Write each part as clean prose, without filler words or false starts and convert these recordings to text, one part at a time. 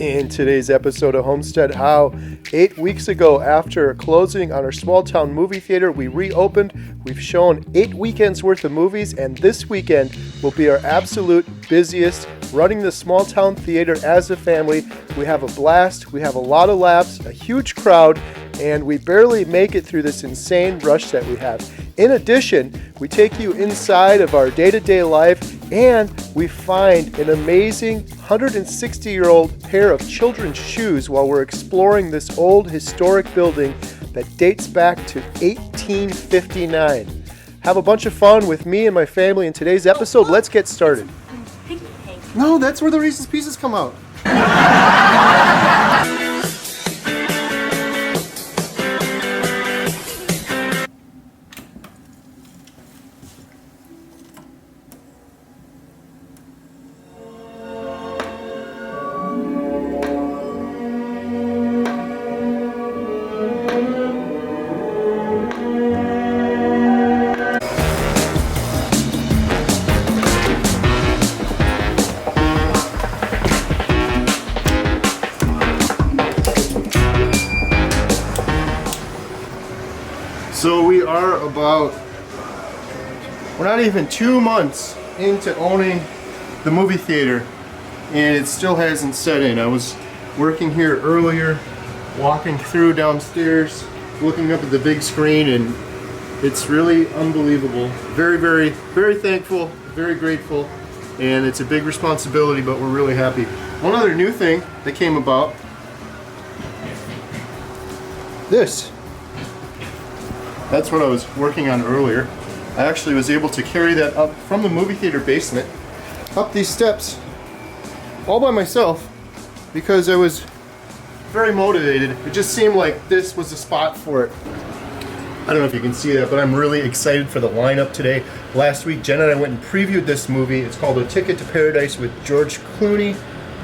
In today's episode of Homestead How, 8 weeks ago after closing on our small town movie theater, we reopened. We've shown 8 weekends worth of movies, and this weekend will be our absolute busiest, running the small town theater as a family. We have a blast, we have a lot of laughs, a huge crowd, and we barely make it through this insane rush that we have. In addition, we take you inside of our day-to-day life, and we find an amazing 160-year-old pair of children's shoes while we're exploring this old historic building that dates back to 1859. Have a bunch of fun with me and my family in today's episode. Let's get started. No, that's where the Reese's Pieces come out. So we are we're not even 2 months into owning the movie theater, and it still hasn't set in. I was working here earlier, walking through downstairs, looking up at the big screen, and it's really unbelievable. Very, very, very thankful, very grateful, and it's a big responsibility, but we're really happy. One other new thing that came about, this. That's what I was working on earlier. I actually was able to carry that up from the movie theater basement, up these steps, all by myself, because I was very motivated. It just seemed like this was the spot for it. I don't know if you can see that, but I'm really excited for the lineup today. Last week, Jen and I went and previewed this movie. It's called A Ticket to Paradise with George Clooney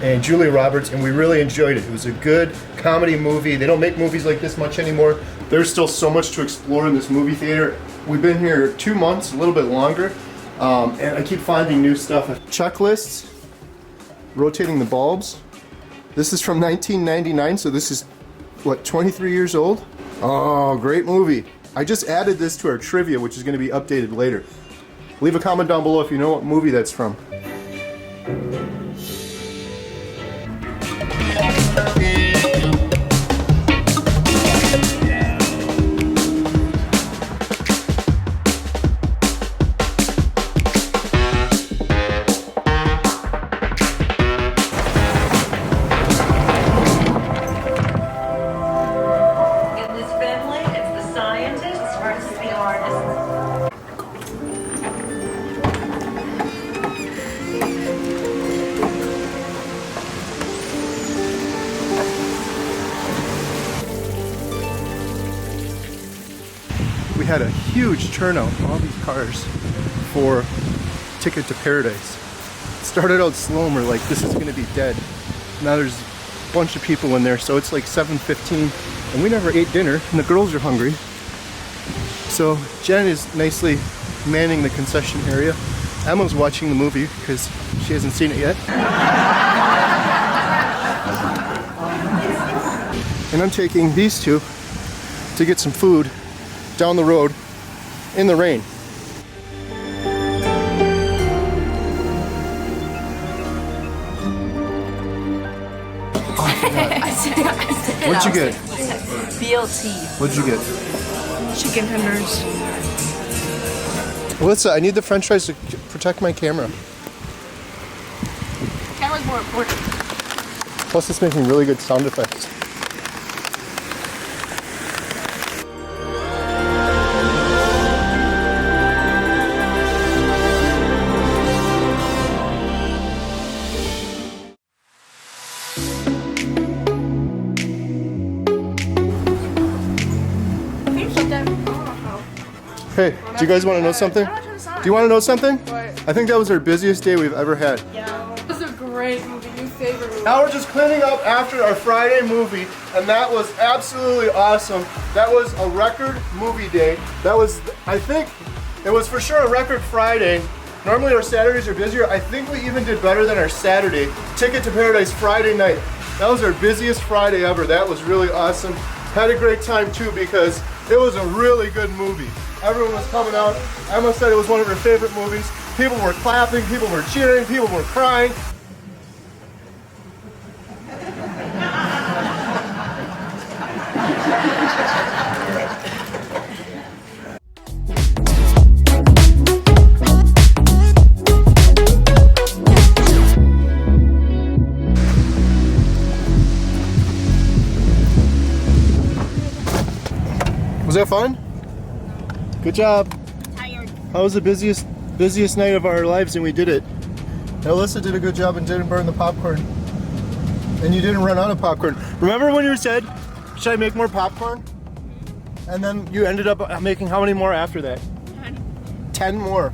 and Julia Roberts, and we really enjoyed it. It was a good comedy movie. They don't make movies like this much anymore. There's still so much to explore in this movie theater. We've been here 2 months, a little bit longer, and I keep finding new stuff. Checklists, rotating the bulbs. This is from 1999, so this is, what, 23 years old? Oh, great movie. I just added this to our trivia, which is going to be updated later. Leave a comment down below if you know what movie that's from. We had a huge turnout, all these cars, for Ticket to Paradise. It started out slow and we're like, this is gonna be dead. Now there's a bunch of people in there, so it's like 7:15, and we never ate dinner, and the girls are hungry. So Jen is nicely manning the concession area. Emma's watching the movie because she hasn't seen it yet. And I'm taking these two to get some food down the road in the rain. What'd you get? BLT. What'd you get? Chicken tenders. Melissa, I need the french fries to protect my camera. Camera's more important. Plus it's making really good sound effects. Hey, do you guys want to know something? Do you want to know something? I think that was our busiest day we've ever had. Yeah. This is a great movie, new favorite movie. Now we're just cleaning up after our Friday movie, and that was absolutely awesome. That was a record movie day. That was, I think, it was for sure a record Friday. Normally our Saturdays are busier. I think we even did better than our Saturday. Ticket to Paradise Friday night. That was our busiest Friday ever. That was really awesome. Had a great time too because it was a really good movie. Everyone was coming out. Emma said it was one of her favorite movies. People were clapping, people were cheering, people were crying. Was that fun? Good job. Tired. How was the busiest night of our lives and we did it? Alyssa did a good job and didn't burn the popcorn. And you didn't run out of popcorn. Remember when you said, should I make more popcorn? And then you ended up making how many more after that? 10. 10 more.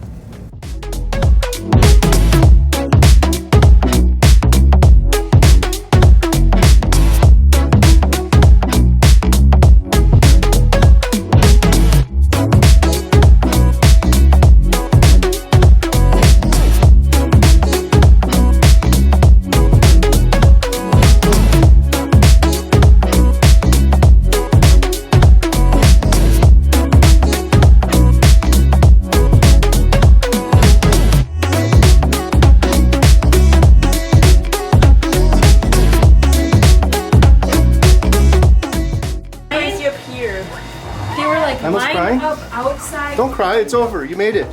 Outside. Don't cry, it's over. You made it.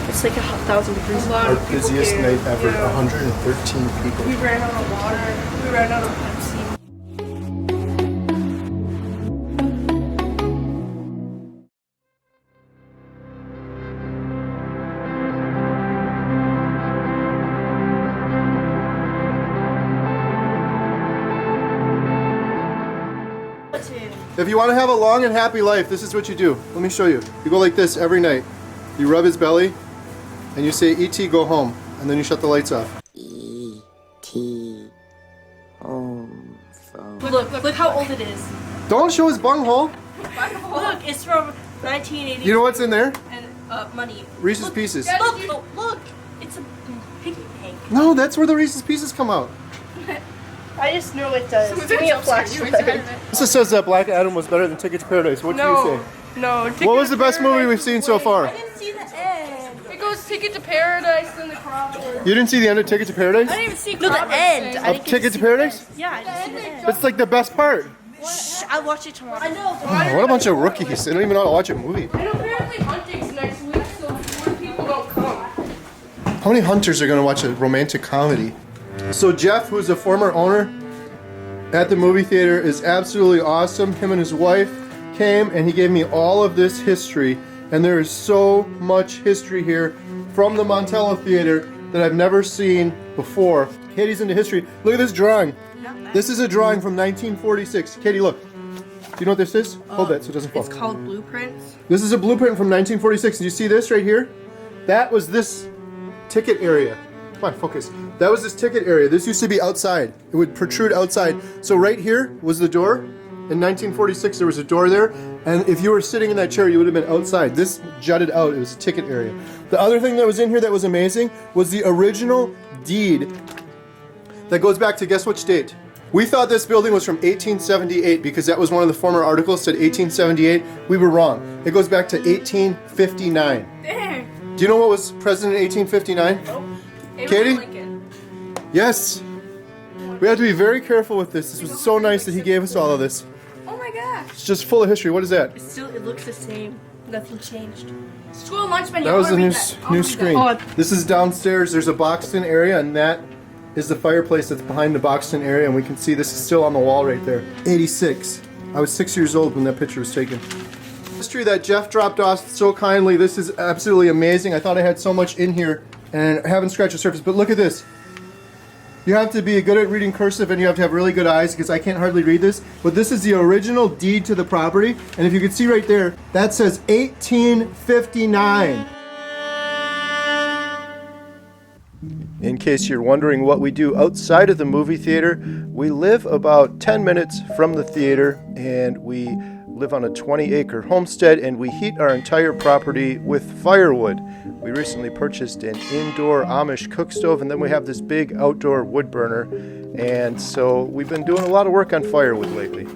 It's like 1,000 degrees. Our busiest night ever, 113 people. We ran out of water. We ran out of Pepsi. If you want to have a long and happy life, this is what you do. Let me show you. You go like this every night. You rub his belly, and you say, E.T. go home, and then you shut the lights off. E.T. home phone. Look how old it is. Don't show his bunghole. Look, it's from 1980. You know what's in there? And money. Reese's Pieces. Look, it's a piggy bank. No, that's where the Reese's Pieces come out. I just know it does. Give me a flashlight. This says that Black Adam was better than Ticket to Paradise. What do you say? No. What was the best movie we've seen so far? I didn't see the end. It goes Ticket to Paradise and the Crawford. You didn't see the end of Ticket to Paradise? I didn't even see the end. Of Ticket to Paradise? Yeah, I didn't see the end. That's like the best part. Shh, I'll watch it tomorrow. I know. Oh, what a bunch of rookies. They don't even know how to watch a movie. And apparently hunting's next week, so more people don't come. How many hunters are going to watch a romantic comedy? So Jeff, who's a former owner at the movie theater, is absolutely awesome. Him and his wife came and he gave me all of this history, and there is so much history here from the Montello Theater that I've never seen before. Katie's into history. Look at this drawing. This is a drawing from 1946. Katie, look. Do you know what this is? Hold that so it doesn't fall. It's called blueprints. This is a blueprint from 1946. Do you see this right here? That was this ticket area. Come on, focus. That was this ticket area. This used to be outside. It would protrude outside. So right here was the door. In 1946, there was a door there. And if you were sitting in that chair, you would have been outside. This jutted out. It was a ticket area. The other thing that was in here that was amazing was the original deed that goes back to, guess which date? We thought this building was from 1878 because that was one of the former articles, said 1878. We were wrong. It goes back to 1859. Dang. Do you know what was president in 1859? Nope. Katie? Lincoln. Yes. We have to be very careful with this. This was so nice that he gave us all of this. Oh my gosh. It's just full of history. What is that? It looks the same. Nothing changed. School lunch menu. That was the new screen. Oh. This is downstairs. There's a boxed-in area, and that is the fireplace that's behind the boxed-in area, and we can see this is still on the wall right there. 86. I was 6 years old when that picture was taken. History that Jeff dropped off so kindly. This is absolutely amazing. I thought I had so much in here, and I haven't scratched the surface, but look at this. You have to be good at reading cursive, and you have to have really good eyes, because I can't hardly read this, but this is the original deed to the property, and if you can see right there, that says 1859. In case you're wondering what we do outside of the movie theater, we live about 10 minutes from the theater, and we live on a 20-acre homestead, and we heat our entire property with firewood. We recently purchased an indoor Amish cook stove, and then we have this big outdoor wood burner, And so we've been doing a lot of work on firewood lately.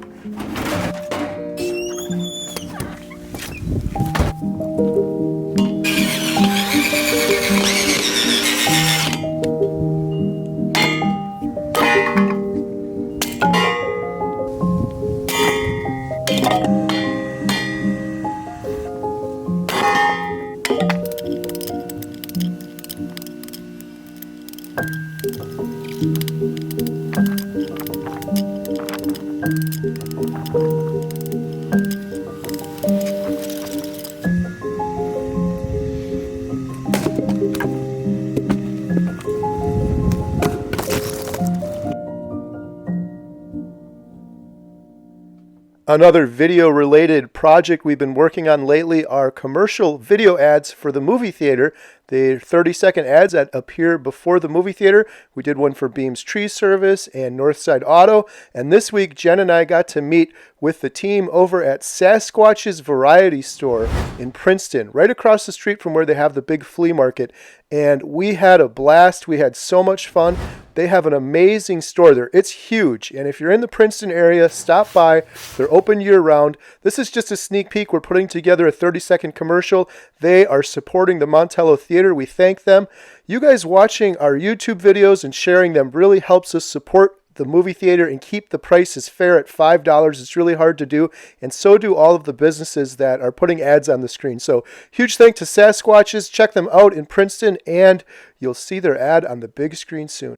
Another video-related project we've been working on lately are commercial video ads for the movie theater. They're 30-second ads that appear before the movie theater. We did one for Beam's Tree Service and Northside Auto. And this week, Jen and I got to meet with the team over at Sasquatch's Variety Store in Princeton, right across the street from where they have the big flea market. And we had a blast. We had so much fun. They have an amazing store there. It's huge. And if you're in the Princeton area, stop by. They're open year-round. This is just a sneak peek. We're putting together a 30-second commercial. They are supporting the Montello Theater. We thank them. You guys watching our YouTube videos and sharing them really helps us support the movie theater and keep the prices fair at $5. It's really hard to do, and so do all of the businesses that are putting ads on the screen. So huge thanks to Sasquatches. Check them out in Princeton, and you'll see their ad on the big screen soon.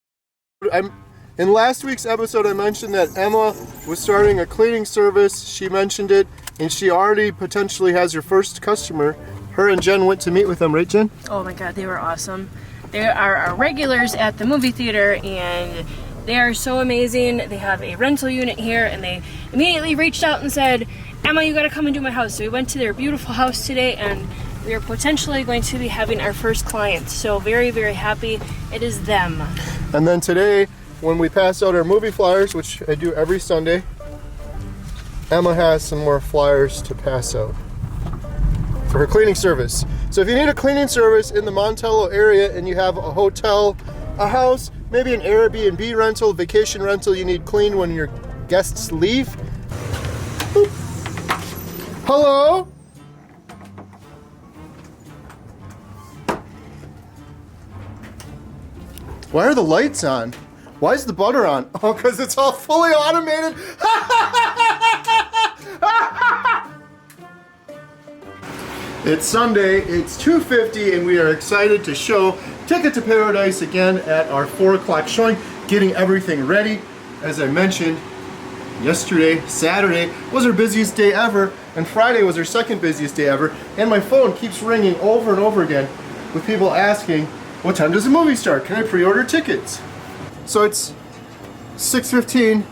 In last week's episode, I mentioned that Emma was starting a cleaning service. She mentioned it, and she already potentially has her first customer. Her and Jen went to meet with them, right, Jen? Oh my god, they were awesome. They are our regulars at the movie theater, and they are so amazing. They have a rental unit here, and they immediately reached out and said, Emma, you gotta come and do my house. So we went to their beautiful house today, and we are potentially going to be having our first client. So very, very happy it is them. And then today, when we pass out our movie flyers, which I do every Sunday, Emma has some more flyers to pass out for her cleaning service. So if you need a cleaning service in the Montello area and you have a hotel, a house, maybe an Airbnb rental, vacation rental you need cleaned when your guests leave. Boop. Hello? Why are the lights on? Why is the butter on? Oh, because it's all fully automated. It's Sunday, it's 2:50, and we are excited to show Ticket to Paradise again at our 4 o'clock showing, getting everything ready. As I mentioned, yesterday, Saturday, was our busiest day ever, and Friday was our second busiest day ever, and my phone keeps ringing over and over again with people asking, what time does the movie start? Can I pre-order tickets? So it's 6:15,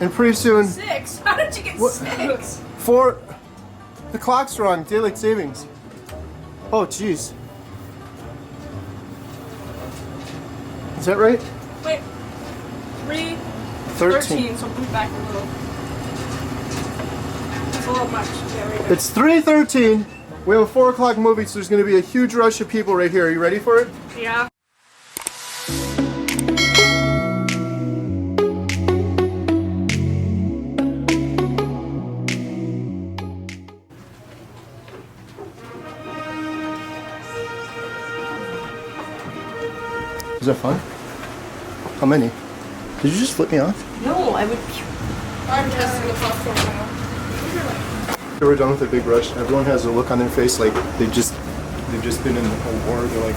and pretty soon... 6? How did you get 6? 4... The clock's wrong, daylight savings. Oh, jeez. Is that right? Wait. 3:13, so move back a little. It's a little much. Yeah, right there. It's 3:13. We have a 4 o'clock movie, so there's going to be a huge rush of people right here. Are you ready for it? Yeah. Is that fun? How many? Did you just flip me off? No, I would... I'm testing the popcorn now. We're done with the big rush. Everyone has a look on their face like they've just been in a war. They're like,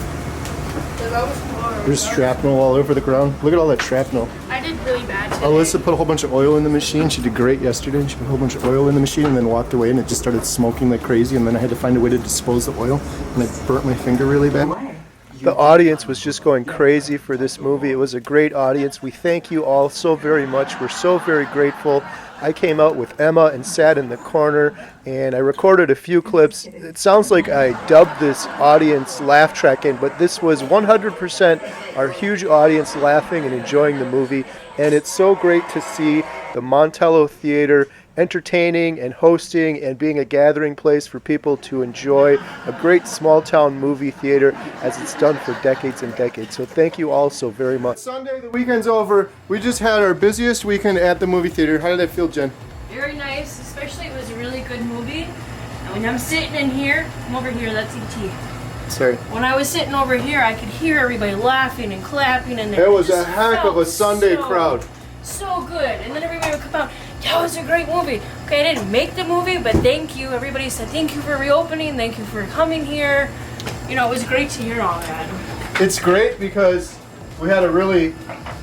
there's shrapnel all over the ground. Look at all that shrapnel. I did really bad today. Alyssa put a whole bunch of oil in the machine. She did great yesterday. She put a whole bunch of oil in the machine and then walked away, and it just started smoking like crazy, and then I had to find a way to dispose the oil, and I burnt my finger really bad. The audience was just going crazy for this movie. It was a great audience. We thank you all so very much. We're so very grateful. I came out with Emma and sat in the corner, and I recorded a few clips. It sounds like I dubbed this audience laugh track in, but this was 100% our huge audience laughing and enjoying the movie. And it's so great to see the Montello Theater entertaining and hosting and being a gathering place for people to enjoy a great small town movie theater as it's done for decades and decades. So thank you all so very much. Sunday, the weekend's over. We just had our busiest weekend at the movie theater. How did that feel, Jen? Very nice, especially it was a really good movie. And when I'm sitting in here, I'm over here, that's E.T. Sorry. When I was sitting over here, I could hear everybody laughing and clapping, and it was a heck of a Sunday crowd. So good. And then everybody would come out, that was a great movie. Okay, I didn't make the movie, but thank you. Everybody said thank you for reopening, thank you for coming here. You know, it was great to hear all that. It's great because we had a really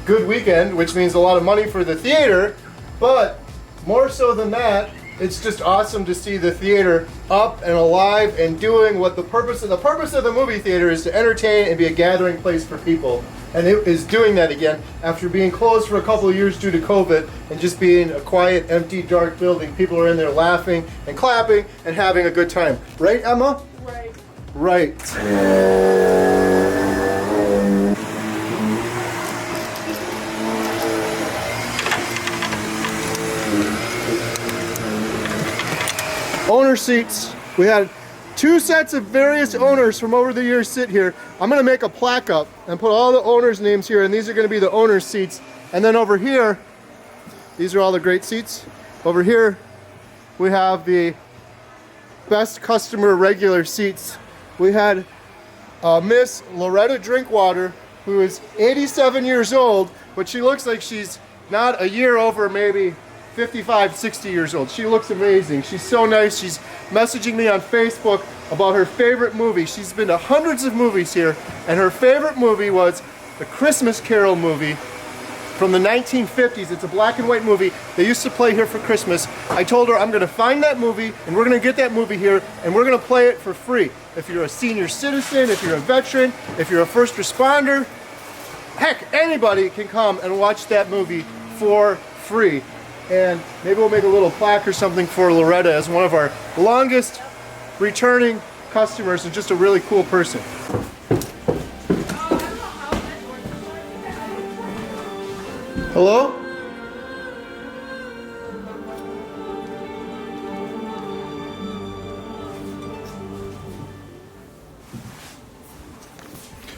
good weekend, which means a lot of money for the theater, but more so than that, it's just awesome to see the theater up and alive and doing what the purpose of the movie theater is, to entertain and be a gathering place for people. And it is doing that again after being closed for a couple of years due to COVID and just being a quiet, empty, dark building. People are in there laughing and clapping and having a good time. Right, Emma? Right. Right. Owner seats. We had 2 sets of various owners from over the years sit here. I'm gonna make a plaque up and put all the owners' names here, and these are gonna be the owners' seats. And then over here, these are all the great seats. Over here, we have the best customer regular seats. We had Miss Loretta Drinkwater, who is 87 years old, but she looks like she's not a year over, maybe 55, 60 years old. She looks amazing. She's so nice. She's messaging me on Facebook about her favorite movie. She's been to hundreds of movies here, and her favorite movie was the Christmas Carol movie from the 1950s. It's a black and white movie. They used to play here for Christmas. I told her I'm gonna find that movie, and we're gonna get that movie here, and we're gonna play it for free. If you're a senior citizen, if you're a veteran, if you're a first responder, heck, anybody can come and watch that movie for free. And maybe we'll make a little plaque or something for Loretta as one of our longest returning customers and just a really cool person. Hello?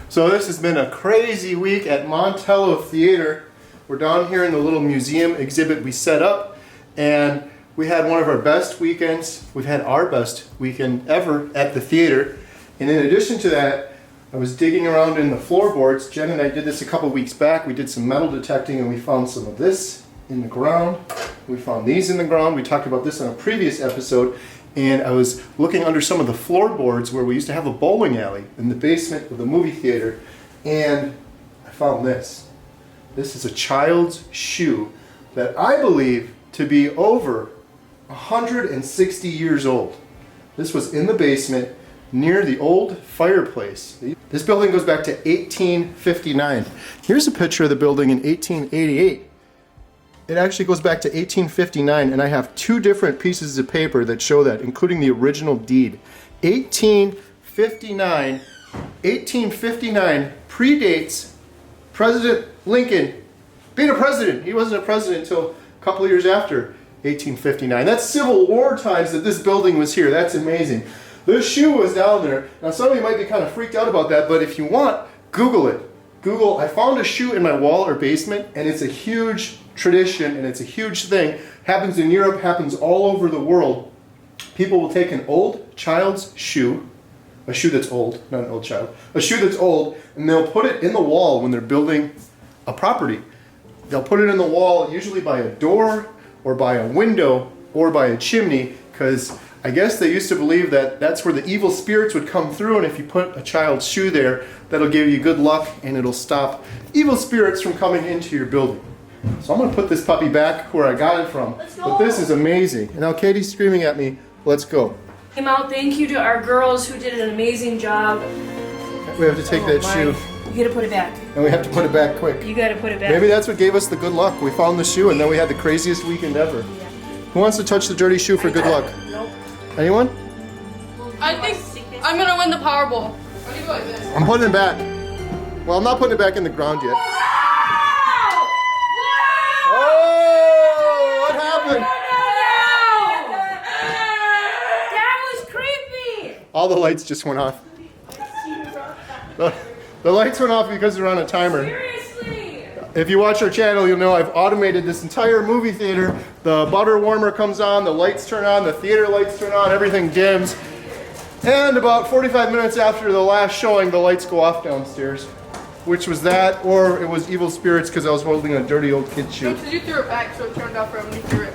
So this has been a crazy week at Montello Theater. We're down here in the little museum exhibit we set up, and we had one of our best weekends. We've had our best weekend ever at the theater. And in addition to that, I was digging around in the floorboards. Jen and I did this a couple weeks back. We did some metal detecting, and we found some of this in the ground. We found these in the ground. We talked about this on a previous episode. And I was looking under some of the floorboards where we used to have a bowling alley in the basement of the movie theater, and I found this. This is a child's shoe that I believe to be over 160 years old. This was in the basement near the old fireplace. This building goes back to 1859. Here's a picture of the building in 1888. It actually goes back to 1859, and I have 2 different pieces of paper that show that, including the original deed. 1859 predates President Lincoln being a president. He wasn't a president until a couple of years after 1859. That's Civil War times that this building was here. That's amazing. This shoe was down there. Now some of you might be kind of freaked out about that, but if you want, Google it. Google, I found a shoe in my wall or basement, and it's a huge tradition and it's a huge thing. Happens in Europe, happens all over the world. People will take an old child's shoe, a shoe that's old, not an old child, a shoe that's old, and they'll put it in the wall when they're building a property. They'll put it in the wall, usually by a door or by a window or by a chimney, because I guess they used to believe that that's where the evil spirits would come through, and if you put a child's shoe there, that'll give you good luck and it'll stop evil spirits from coming into your building. So I'm going to put this puppy back where I got it from. Let's go. But this is amazing. And now Katie's screaming at me, let's go. Came out, thank you to our girls who did an amazing job. We have to take that shoe. You gotta put it back. And we have to put it back quick. You gotta put it back. Maybe that's what gave us the good luck. We found the shoe and then we had the craziest weekend ever. Yeah. Who wants to touch the dirty shoe for good luck? Nope. Anyone? I think I'm gonna win the Powerball. What do you go like this? I'm putting it back. Well, I'm not putting it back in the ground yet. Oh! What happened? All the lights just went off. The lights went off because they're on a timer. Seriously? If you watch our channel, you'll know I've automated this entire movie theater. The butter warmer comes on, the lights turn on, the theater lights turn on, everything dims. And about 45 minutes after the last showing, the lights go off downstairs. Which was that, or it was evil spirits because I was holding a dirty old kid's shoe. Because you threw it back, so it turned off right when you threw it.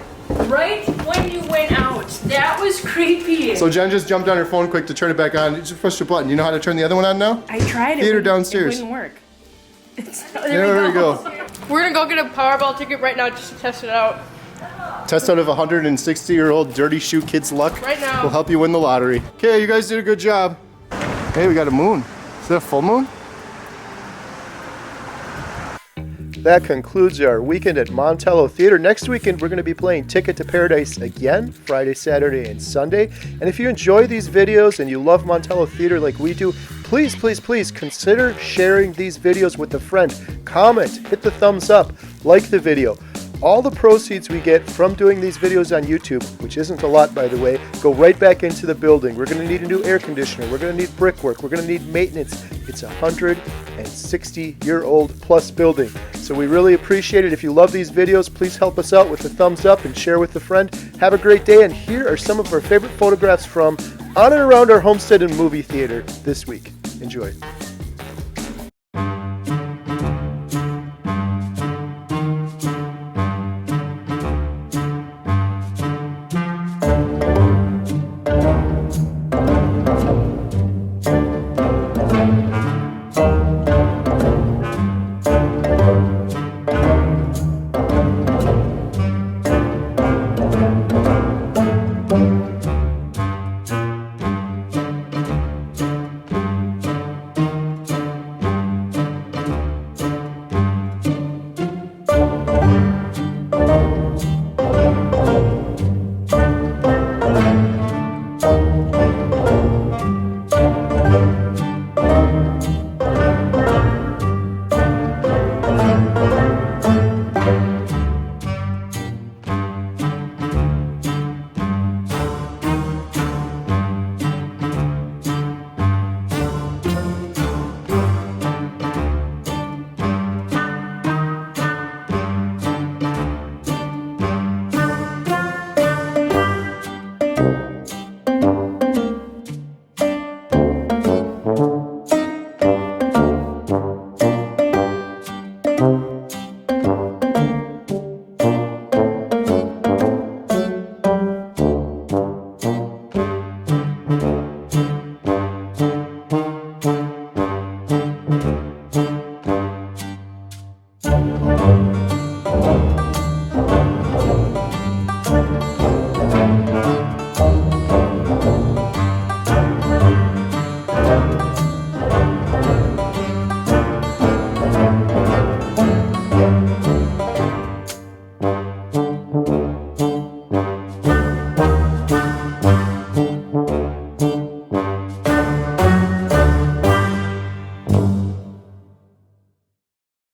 Right when you went out. That was creepy. So Jen just jumped on her phone quick to turn it back on. You just pushed a button. You know how to turn the other one on now? I tried it. Theater downstairs. It wouldn't work. There we go. We're gonna go get a Powerball ticket right now just to test it out. Test out of 160-year-old dirty shoe kid's luck. Right now. Will help you win the lottery. Okay, you guys did a good job. Hey, we got a moon. Is that a full moon? That concludes our weekend at Montello Theater. Next weekend, we're going to be playing Ticket to Paradise again, Friday, Saturday, and Sunday. And if you enjoy these videos and you love Montello Theater like we do, please, please, please consider sharing these videos with a friend. Comment, hit the thumbs up, like the video. All the proceeds we get from doing these videos on YouTube, which isn't a lot by the way, go right back into the building. We're going to need a new air conditioner. We're going to need brickwork. We're going to need maintenance. It's a 160-year-old plus building. So we really appreciate it. If you love these videos, please help us out with a thumbs up and share with a friend. Have a great day. And here are some of our favorite photographs from on and around our homestead and movie theater this week. Enjoy.